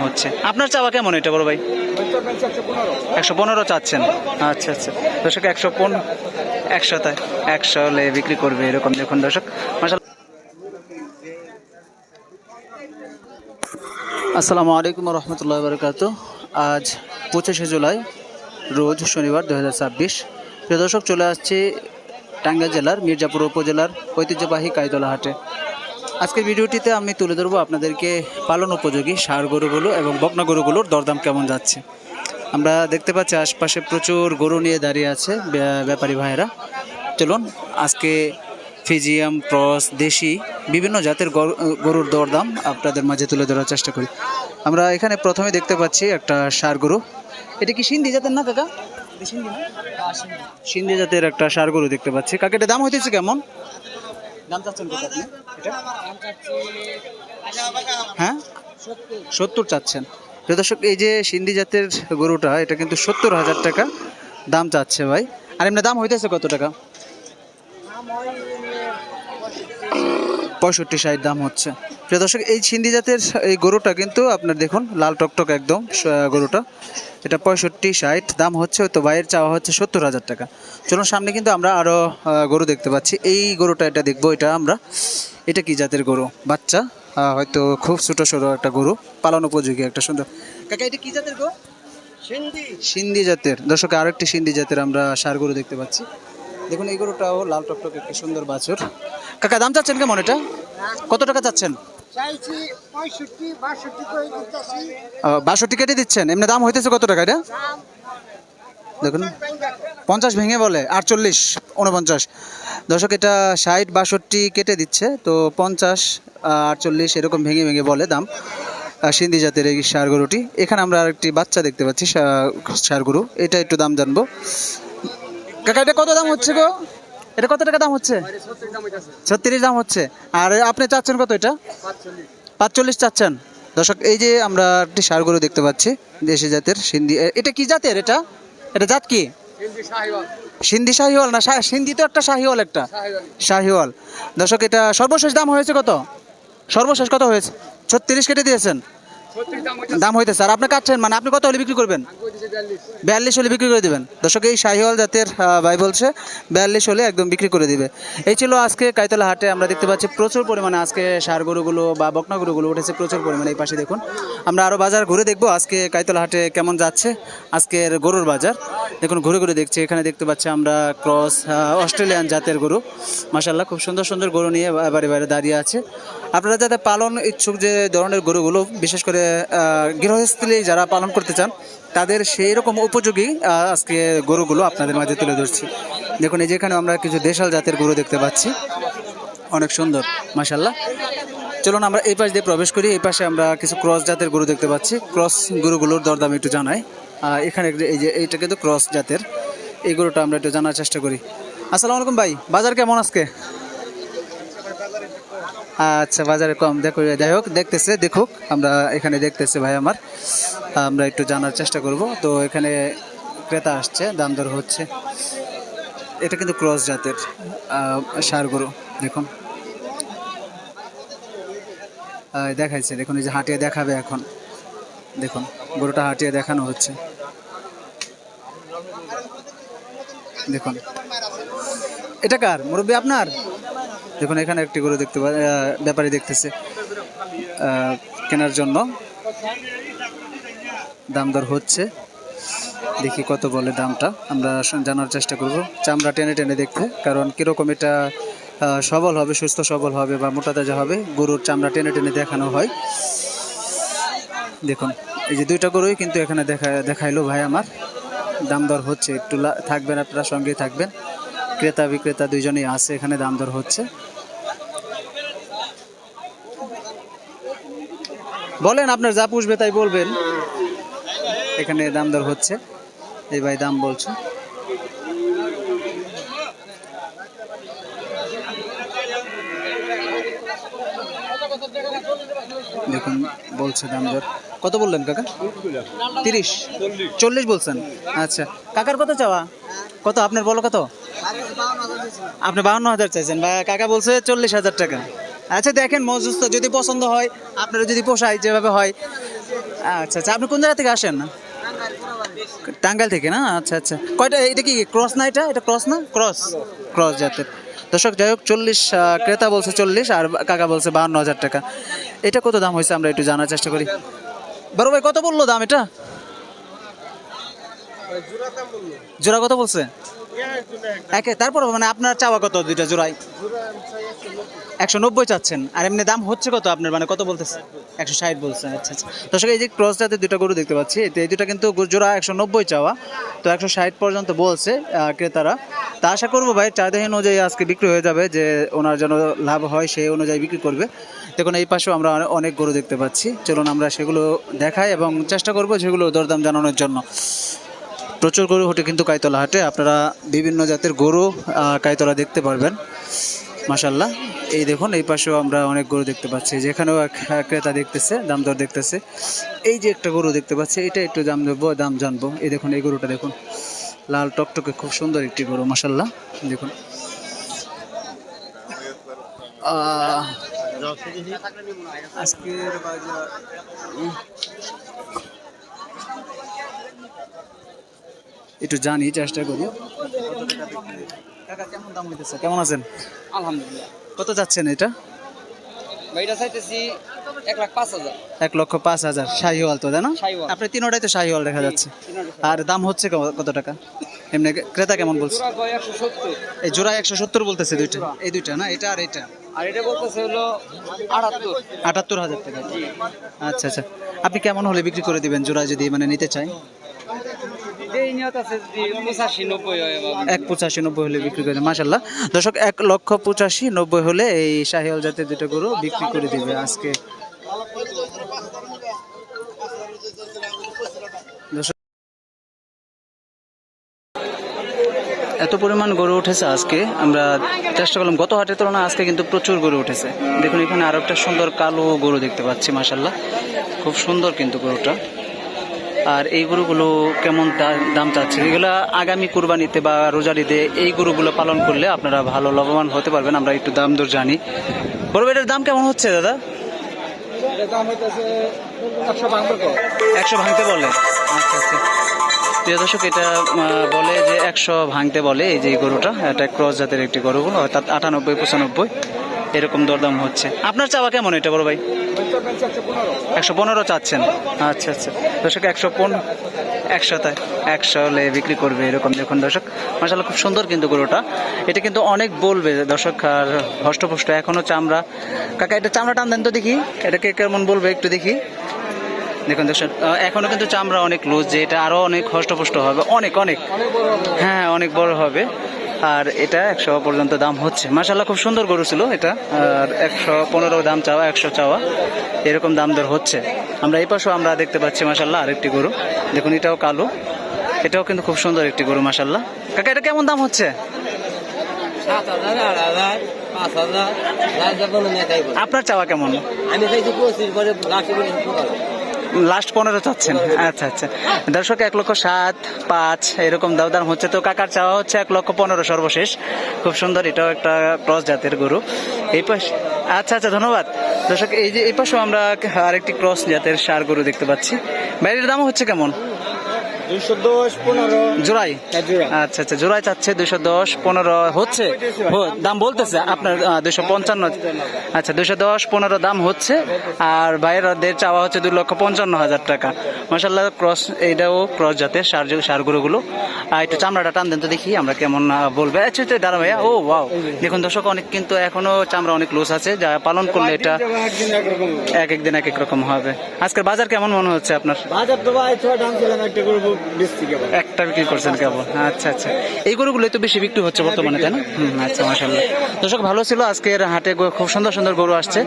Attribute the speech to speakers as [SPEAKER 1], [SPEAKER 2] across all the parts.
[SPEAKER 1] হচ্ছে। আপনার চাওয়া কেমন এটা বড় ভাই? 115 চাচ্ছেন। আচ্ছা আচ্ছা দর্শক, 100 হলে বিক্রি করবে এরকম। দেখুন দর্শক, মাশাআল্লাহ। আসসালামু আলাইকুম রহমতুল্লাহ বারকাত। আজ 25শে জুলাই, রোজ শনিবার 2026। প্রিয় দর্শক, চলে আসছি টাঙ্গাইল জেলার মির্জাপুর উপজেলার ঐতিহ্যবাহী কাইতলা হাটে। আজকের ভিডিওটিতে আমি তুলে ধরবো আপনাদেরকে পালন উপযোগী ষাঁড় গরুগুলো এবং বকনা গরুগুলোর দরদাম কেমন যাচ্ছে। আমরা দেখতে পাচ্ছি আশপাশে প্রচুর গরু নিয়ে দাঁড়িয়ে আছে ব্যাপারী ভাইয়েরা। চলুন আজকে ফিজিয়াম, ক্রস, দেশি বিভিন্ন জাতের গরুর দরদাম আপনাদের মাঝে তুলে ধরার চেষ্টা করি। আমরা এখানে প্রথমে দেখতে পাচ্ছি একটা ষাঁড় গরু। এটা কি সিন্ধি জাতের না কাকা? সিন্ধি জাতের একটা ষাঁড় গরু দেখতে পাচ্ছি। কাকা এটা দাম হইতেছে কেমন? দাম চাচ্ছেন কত আপনি এটা? হ্যাঁ, 70 চাচ্ছেন। প্রিয় দর্শক, এই যে সিন্ধি জাতের গরুটা, এটা কিন্তু 70,000 টাকা দাম চাচ্ছে ভাই। আর এমনি দাম হইতেছে কত টাকা? 65-60 দাম হচ্ছে। প্রিয় দর্শক, এই সিন্ধি জাতের এই গরুটা কিন্তু আপনার দেখুন লাল টকটক একদম গরুটা। এটা 65-60 দাম হচ্ছে। তো ভাইয়ের চাওয়া হচ্ছে 70,000 টাকা। চলুন সামনে কিন্তু আমরা আরও গরু দেখতে পাচ্ছি। এই গরুটা এটা দেখবো। এটা কি জাতের গরু? বাচ্চা, হয়তো খুব ছোটো সরো একটা গরু, পালন উপযোগী একটা সুন্দর। কাকা এটা কি জাতের গরু? সিন্ধি জাতের। দর্শক, আরও একটি সিন্ধি জাতের আমরা ষাঁড় গরু দেখতে পাচ্ছি। দেখুন এই গরুটাও লাল টকটক একটি সুন্দর বাছুর। কাকা দাম চাচ্ছেন কেমন এটা? কত টাকা চাচ্ছেন? 62 কেটে দিচ্ছেন। এমনি দাম হইতেছে কত টাকা এটা? দেখুন 50 ভেঙে বলে 48, 49। দর্শক, এটা 60-62 কেটে দিচ্ছে। তো 50-48 এরকম ভেঙে ভেঙে বলে দাম সিন্ধি জাতের এই ষাঁড় গরুটি। এখানে আমরা আরেকটি বাচ্চা দেখতে পাচ্ছি ষাঁড় গরু। এটা একটু দাম জানবো। কাকা এটা কত দাম হচ্ছে গো? এটা কত টাকা দাম হচ্ছে? 36 দাম হচ্ছে। আর আপনি চাচ্ছেন কত এটা? 45 চাচ্ছেন। দর্শক, এই যে আমরা একটি ষাঁড় গরু দেখতে পাচ্ছি দেশি জাতের সিন্ধি। এটা কি জাতের? এটা জাত কি? সিন্ধি শাহিওয়াল না? সিন্ধি তো একটা, শাহিওয়াল একটা। শাহিওয়াল। দর্শক, এটা সর্বশেষ দাম হয়েছে কত? সর্বশেষ কত হয়েছে? 36 কেটে দিয়েছেন দাম হইতেছে। আর আপনি কাটছেন, মানে আপনি কত হলে বিক্রি করবেন? 42 হলে বিক্রি করে দেবেন। দর্শক, এই শাহিওয়াল জাতের ভাই বলছে 42 হলে একদম বিক্রি করে দিবে। এই ছিল আজকে কাইতলা হাটে। আমরা দেখতে পাচ্ছি প্রচুর পরিমাণে আজকে ষাঁড় গরুগুলো বা বকনা গরুগুলো উঠেছে প্রচুর পরিমাণে। এই পাশে দেখুন, আমরা আরও বাজার ঘুরে দেখবো আজকে কাইতলা হাটে কেমন যাচ্ছে আজকের গরুর বাজার। দেখুন ঘুরে ঘুরে দেখছি। এখানে দেখতে পাচ্ছি আমরা ক্রস অস্ট্রেলিয়ান জাতের গরু। মাশাআল্লাহ, খুব সুন্দর সুন্দর গরু নিয়ে বাড়ি বাইরে দাঁড়িয়ে আছে। আপনারা যাতে পালন ইচ্ছুক যে ধরনের গরুগুলো, বিশেষ করে গৃহস্থলী যারা পালন করতে চান, তাদের সেই রকম উপযোগী আজকে গরুগুলো আপনাদের মাঝে তুলে ধরছি। দেখুন এই যেখানে আমরা কিছু দেশাল জাতের গরু দেখতে পাচ্ছি, অনেক সুন্দর মাশাআল্লাহ। চলুন আমরা এই পাশ দিয়ে প্রবেশ করি। এই পাশে আমরা কিছু ক্রস জাতের গরু দেখতে পাচ্ছি। ক্রস গরুগুলোর দরদাম একটু জানাই। এখানে এই যে এইটা কিন্তু ক্রস জাতের, এই গরুটা আমরা একটু জানার চেষ্টা করি। আসসালামু আলাইকুম ভাই, বাজার কেমন আজকে? আচ্ছা, বাজারে কম দেখো। যাই হোক, দেখুক। আমরা এখানে দেখতেছে ভাই আমার, আমরা একটু জানার চেষ্টা করব। তো এখানে ক্রেতা আসছে, দাম দর হচ্ছে। এটা কিন্তু ক্রস জাতের ষাঁড় গরু। দেখুন দেখাইছে, দেখুন এই যে হাঁটিয়ে দেখাবে এখন। দেখুন গরুটা হাঁটিয়ে দেখানো হচ্ছে। দেখুন এটা কার মুরব্বী? আপনার? দেখুন এখানে একটি গরু দেখতে ব্যাপারী দেখতেছে কেনার জন্য। দাম দর হচ্ছে, দেখি কত বলে দামটা আমরা জানার চেষ্টা করব। চামড়া টেনে টেনে দেখতে, কারণ কীরকম এটা সবল হবে, সুস্থ সবল হবে বা মোটা তাজা হবে, গরুর চামড়া টেনে টেনে দেখানো হয়। দেখুন এই যে দুইটা গরুই কিন্তু এখানে দেখাইলো ভাই আমার। দাম দর হচ্ছে, একটু থাকবেন আপনারা, সঙ্গেই থাকবেন। ক্রেতা বিক্রেতা দুইজনেই আছে এখানে, দাম দর হচ্ছে। বলেন আপনার যা পুষবে তাই বলবেন। এখানে দাম দর হচ্ছে, এই ভাই দাম বলছে। দেখুন বলছে দাম দর কত বললেন কাকা? 30-40 বলছেন। আচ্ছা, কাকার কত চাওয়া? কত আপনার বলো কত? আপনি 52,000 চাইছেন, বা কাকা বলছে 40,000 টাকা। আচ্ছা দেখেন মজুস্ত যদি পছন্দ হয়, আপনারা যদি পোষায় যেভাবে হয় আচ্ছা আচ্ছা, আপনি কোন জায়গা থেকে আসেন? টাঙ্গাইল থেকে না? আচ্ছা আচ্ছা, কয়টা এটা কি ক্রস না? এটা ক্রস না? ক্রস, ক্রস জাতের। দর্শক যাই হোক, 40 ক্রেতা বলছে 40 আর কাকা বলছে 52,000 টাকা। এটা কত দাম হয়েছে আমরা একটু জানার চেষ্টা করি। বড় ভাই কত বললো দাম এটা? জোড়া কত বলছে? একে তারপর মানে আপনার চাওয়া কত দুইটা জোড়াই? 190 চাচ্ছেন, আর এমনি দাম হচ্ছে কত আপনার, মানে কত বলতেছে? 160 বলছে। আচ্ছা আচ্ছা, দর্শক এই যে ক্রস জাতের দুটো গরু দেখতে পাচ্ছি, এই দুটো কিন্তু জোড়া 190 চাওয়া, তো 160 পর্যন্ত বলছে ক্রেতারা। তা আশা করবো ভাই চাহিদা অনুযায়ী আজকে বিক্রি হয়ে যাবে, যে ওনার যেন লাভ হয় সেই অনুযায়ী বিক্রি করবে। দেখুন এই পাশেও আমরা অনেক গরু দেখতে পাচ্ছি, চলুন আমরা সেগুলো দেখাই এবং চেষ্টা করবো সেগুলো দরদাম জানানোর জন্য। প্রচুর গরু হাটে কিন্তু কাইতলা হাটে, আপনারা বিভিন্ন জাতের গরু কাইতলা দেখতে পারবেন মাশাল্লাহ। এই দেখুন এই পাশেও আমরা অনেক গরু দেখতে পাচ্ছি, যেখানেও এক ক্রেতা দেখতেছে, দাম দর দেখতেছে। এই যে একটা গরু দেখতে পাচ্ছি, এটা একটু দাম দেবো, দাম জানবো। এই দেখুন এই গরুটা দেখুন, লাল টকটকে খুব সুন্দর একটি গরু মাশাল্লাহ। দেখুন আজকের বাজার একটু জানি, চেষ্টা করি। কাকা কেমন দাম হইতেছে, কেমন আছেন?
[SPEAKER 2] আলহামদুলিল্লাহ।
[SPEAKER 1] কত যাচ্ছেন এটা?
[SPEAKER 2] ভাইটা চাইতেছি 1,05,000।
[SPEAKER 1] 1,05,000 শাহিওয়াল তো, তাই না?
[SPEAKER 2] শাহিওয়াল।
[SPEAKER 1] আপনি তিনোটাই তো শাহিওয়াল দেখা যাচ্ছে। আর দাম হচ্ছে কত টাকা এমনি ক্রেতা কেমন বলছে?
[SPEAKER 2] জোড়া কয় 170।
[SPEAKER 1] এই জোড়া 170 বলতেছে দুইটা, এই দুইটা না, এটা আর এটা।
[SPEAKER 2] আর এটা বলতেছে হলো 78।
[SPEAKER 1] 78,000 টাকা। আচ্ছা আচ্ছা, আপনি কেমন হলে বিক্রি করে দিবেন জোড়া যদি মানে নিতে চাই?
[SPEAKER 2] এই নিয়ত আছে যদি 85-90 হয় বাবা।
[SPEAKER 1] 1,85-90 হলে বিক্রি করে, মাশাল্লাহ। দর্শক 1,85,90 হলে এই শাহিওয়াল জাতের দুটো গরু বিক্রি করে দিবে আজকে। দর্শক এত পরিমাণ গরু উঠেছে আজকে, আমরা চেষ্টা করলাম গত হাটের তুলনায় আজকে কিন্তু প্রচুর গরু উঠেছে। দেখুন এখানে আরো একটা সুন্দর কালো গরু দেখতে পাচ্ছি মাশাল্লাহ, খুব সুন্দর কিন্তু গরুটা। আর এই গরুগুলো কেমন দাম চাচ্ছে? এগুলো আগামী কুরবানিতে বা রোজারিতে এই গরুগুলো পালন করলে আপনারা ভালো লাভবান হতে পারবেন। আমরা একটু দাম দর জানি। বড় এটার দাম কেমন হচ্ছে দাদা? 100 ভাঙতে বলে। আচ্ছা আচ্ছা, প্রিয় দর্শক এটা বলে যে 100 ভাঙতে বলে। এই যে এই গরুটা, এটা ক্রস জাতের একটি গরুগুলো, অর্থাৎ 98-95 এরকম দরদাম হচ্ছে। আপনার চাওয়া কেমন এটা বড় ভাই? 115 চাচ্ছেন। আচ্ছা আচ্ছা, দর্শক 100 হলে বিক্রি করবে এরকম। দেখুন দর্শক মাশাআল্লাহ খুব সুন্দর কিন্তু গরুটা, এটা কিন্তু অনেক বলবে দর্শক, আর হষ্টপুষ্ট এখনো চামড়া। কাকা এটা চামড়া টান দেন তো দেখি, এটাকে কেমন বলবে একটু দেখি। দেখুন দর্শক এখনো কিন্তু চামড়া অনেক লুজ, যে এটা আরো অনেক হষ্টপুষ্ট হবে, অনেক অনেক, হ্যাঁ অনেক বড় হবে। আর এটা 100 পর্যন্ত দাম হচ্ছে। মাশাআল্লাহ খুব সুন্দর গরু ছিল এটা। আর 115 দাম চাওয়া, 100 চাওয়া, এরকম দাম দর হচ্ছে। আমরা এই পাশেও আমরা দেখতে পাচ্ছি মাশাআল্লাহ আরেকটি গরু, দেখুন এটাও কালো, এটাও কিন্তু খুব সুন্দর একটি গরু মাশাআল্লাহ। কাকা এটা কেমন দাম হচ্ছে?
[SPEAKER 2] 7,000, 8,000, 5,000।
[SPEAKER 1] আপনার চাওয়া কেমন?
[SPEAKER 2] আমি চাইছি 25 পরে
[SPEAKER 1] লাস্ট 15 চাচ্ছেন। আচ্ছা আচ্ছা, দর্শক 1,07,5 এরকম দাম হচ্ছে। তো কাকার চাওয়া হচ্ছে 1,15,000 সর্বশেষ। খুব সুন্দর, এটাও একটা ক্রস জাতের গরু। এই পাশে আচ্ছা আচ্ছা, ধন্যবাদ দর্শক। এই যে এই পাশেও আমরা আরেকটি ক্রস জাতের ষাঁড় গরু দেখতে পাচ্ছি। বাইরের দাম হচ্ছে কেমন?
[SPEAKER 2] 210-15
[SPEAKER 1] জোড়াই। আচ্ছা আচ্ছা, জোড়াই চাচ্ছে 210-15 হচ্ছে, দাম বলতেছে আপনার 255। আচ্ছা 210-15 দাম হচ্ছে, আর বাইরের চাওয়া হচ্ছে 2,55,000 টাকা। মাশাআল্লাহ ক্রস, এইটাও ক্রস জাতের ষাঁড় গরুগুলো। একটু চামড়াটা টান দেন তো দেখি আমরা কেমন বলবে। আচ্ছা দাঁড়া ভাইয়া, ও ওয়াও, দেখুন দর্শক অনেক কিন্তু এখনো চামড়া অনেক লুজ আছে, যা পালন করলে এটা এক এক দিন এক এক রকম হবে। আজকের বাজার কেমন মনে হচ্ছে আপনার?
[SPEAKER 2] বাজার তো ভাই ছোট দাম ছিল, একটা গরু
[SPEAKER 1] একটা বিক্রি করছেন কেবল? আচ্ছা আচ্ছা, এই গরুগুলোই তো বেশি বিক্রি হচ্ছে বর্তমানে, তাই না? আচ্ছা মাশাআল্লাহ, দর্শক ভালো ছিল আজকের হাটে, খুব সুন্দর সুন্দর গরু আসছে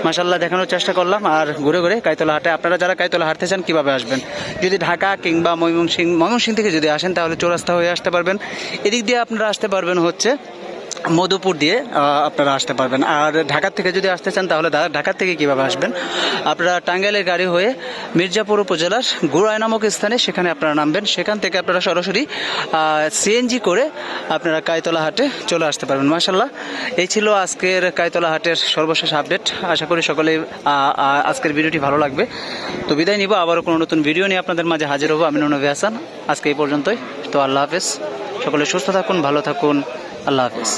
[SPEAKER 1] মাশাআল্লাহ, দেখানোর চেষ্টা করলাম। আর ঘুরে ঘুরে কাইতলা হাটে, আপনারা যারা কাইতলা হাঁটতে চান কিভাবে আসবেন? যদি ঢাকা কিংবা ময়মনসিংহ থেকে যদি আসেন তাহলে চৌরাস্তা হয়ে আসতে পারবেন। এদিক দিয়ে আপনারা আসতে পারবেন হচ্ছে মধুপুর দিয়ে আপনারা আসতে পারবেন। আর ঢাকা থেকে যদি আসতে চান তাহলে ঢাকা থেকে কিভাবে আসবেন, আপনারা টাঙ্গাইলের গাড়ি হয়ে মির্জাপুর উপজেলার গুড়াই নামক স্থানে সেখানে আপনারা নামবেন। সেখান থেকে আপনারা সরাসরি সিএনজি করে আপনারা কাইতলা হাটে চলে আসতে পারবেন। মাশাআল্লাহ, এই ছিল আজকের কাইতলা হাটের সর্বশেষ আপডেট। আশা করি সকলেই আজকের ভিডিওটি ভালো লাগবে। তো বিদায় নিব, আবারও কোনো নতুন ভিডিও নিয়ে আপনাদের মাঝে হাজির হবো। আমি নবী হাসান, আজকে এই পর্যন্তই। তো আল্লাহ হাফেজ, সকলে সুস্থ থাকুন, ভালো থাকুন, আল্লাহ হাফেজ।